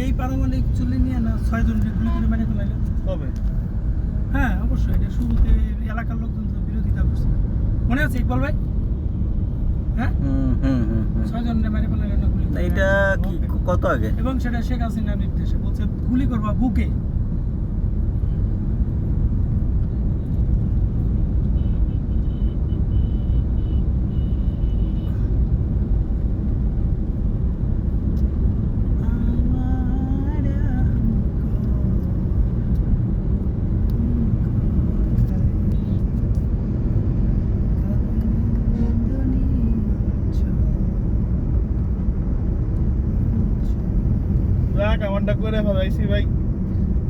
এই পারমাণবিক চুল্লি নিয়ে না 6 জন গুলি করে মেরে ফেলাইলো। কবে? হ্যাঁ অবশ্যই, এটা শুরুতে এলাকার লোকজন তো বিরোধিতা করছে, মনে আছে ইকবাল ভাই? হ্যাঁ 6 জন মেরে ফেলাইলো না গুলি করে। এটা কি কত আগে? এবং সেটা শেখ হাসিনার নির্দেশে বলছে গুলি করবা বুকে। রাখ আমারটা করে ফেলাইছি ভাই,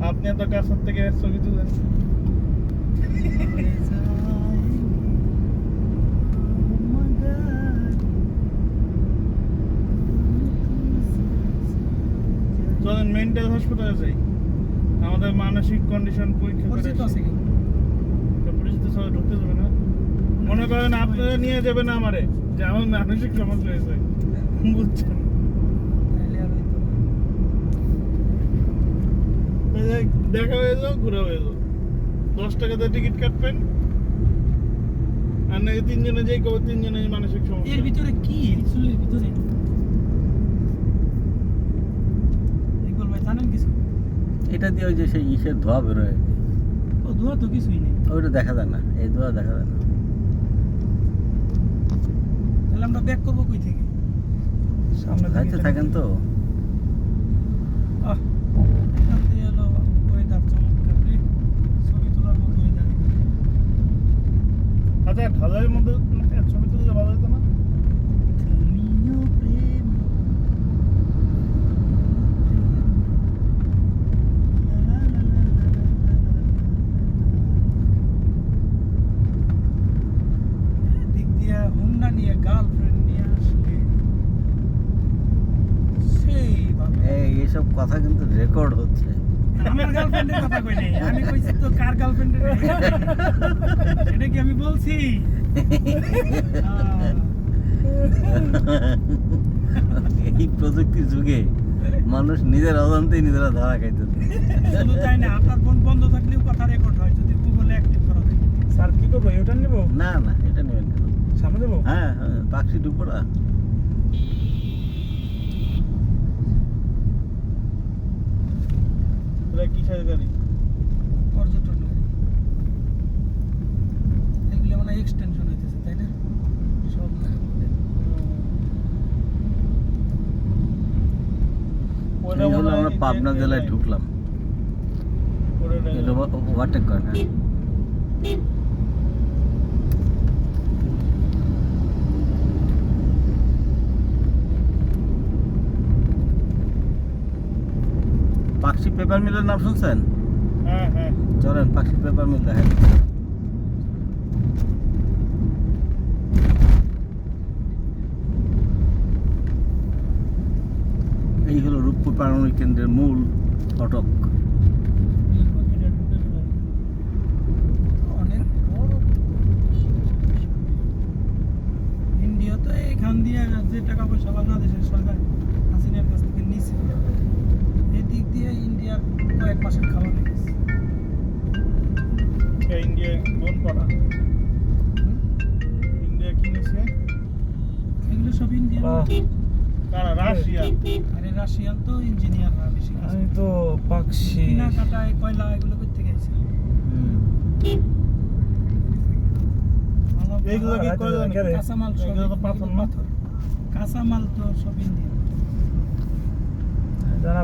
আপনি এত কাছের থেকে ছবি তুলেন। চলেন মেন্টাল হাসপাতালে যাই, আমাদের মানসিক কন্ডিশন পরীক্ষা করে পরিচিত আছে কি? পরিচিত সবাই ঢুকতে দেবে না, মনে করেন আপনারা নিয়ে যাবেন আমারে যে আমার মানসিক সমস্যা হয়েছে, বুঝছেন? তাইলে আর হইতো না। দেখা হয়ে যাও, ঘুরে হয়ে যাও, 10 টাকাতে টিকিট কাটবেন, আর নাকি 3 জনে যাই কবে 3 জনের মানসিক সমস্যা। এর ভিতরে কি চুলের ভিতরে ইকবাল ভাই জানেন কিছু? এটা দিয়ে ওই যে সেই ইসের ধোয়া বেরোয়, ও ধোয়া তো কিছুই নেই। ওইটা দেখা যায় না, এই ধোয়া দেখা যায় না। তাহলে আমরা ব্যাক করবো কই থেকে? সামনে যাইতে থাকেন তো। আহ এখান থেকে হলো ওয়েদার চমৎকার রে, ছবি তোলার মতো ওয়েদার। আচ্ছা ঢালের মধ্যে ছবি তুলতে ভালো হতো না? তুমিও প্রেম দিক দিয়ে হুন্ডা নিয়ে গার্লফ্রেন্ড নিয়ে আসলে সেই ভালো। এইসব কথা কিন্তু রেকর্ড হচ্ছে। আমার গার্লফ্রেন্ডের কথা কই নাই, আমি কইছি তো কার গার্লফ্রেন্ডের, এটা কি আমি বলছি? এই প্রযুক্তির যুগে মানুষ নিজের অজান্তেই নিজেরা ধরা খাইতে। শুধু তাই না, আপনার ফোন বন্ধ থাকলেও কথা রেকর্ড হয় যদি গুগলে অ্যাক্টিভ করা থাকে। স্যার কি করবো, এটা নেবো? না না, এটা নেবেন কেন? সামনে দেবো? হ্যাঁ হ্যাঁ, পাখি ঢুকবো না। এটা কিসের গাড়ি? পর্যটন এগুলো মানে এক্সটেনশন হইতেছে তাই না সব না। এই হলো আমরা পাবনা জেলায় ঢুকলাম। এটা ওভারটেক করেন। হ্যাঁ পাখি পেপার মিলের নাম শুনছেন? হ্যাঁ হ্যাঁ, চলেন পাখি পেপার মিল দেখেন। এই হলো রূপপুর পারমাণবিক কেন্দ্রের মূল ফটক। অনেক বড় ইন্ডিয়া তো এখান দিয়ে যে টাকা পয়সা বাংলাদেশের সরকার হাসিনার কাছ থেকে নিচ্ছে, এদিক দিয়ে ইন্ডিয়ার কয়েক মাসের খাবার লেগেছে। ইন্ডিয়া কোন পাড়া? ইন্ডিয়া কিনেছে এগুলো সব ইন্ডিয়ান। কারা? রাশিয়া। আরে রাশিয়ান তো ইঞ্জিনিয়াররা বেশি কাজ আমি তো পাকছি। কিনা কাটায় কয়লা এগুলো করতে গেছে। এইগুলো কি কয়লা নাকি? কাঁচামাল সব এগুলো তো পাথর না? কাঁচামাল তো সব ইন্ডিয়ান।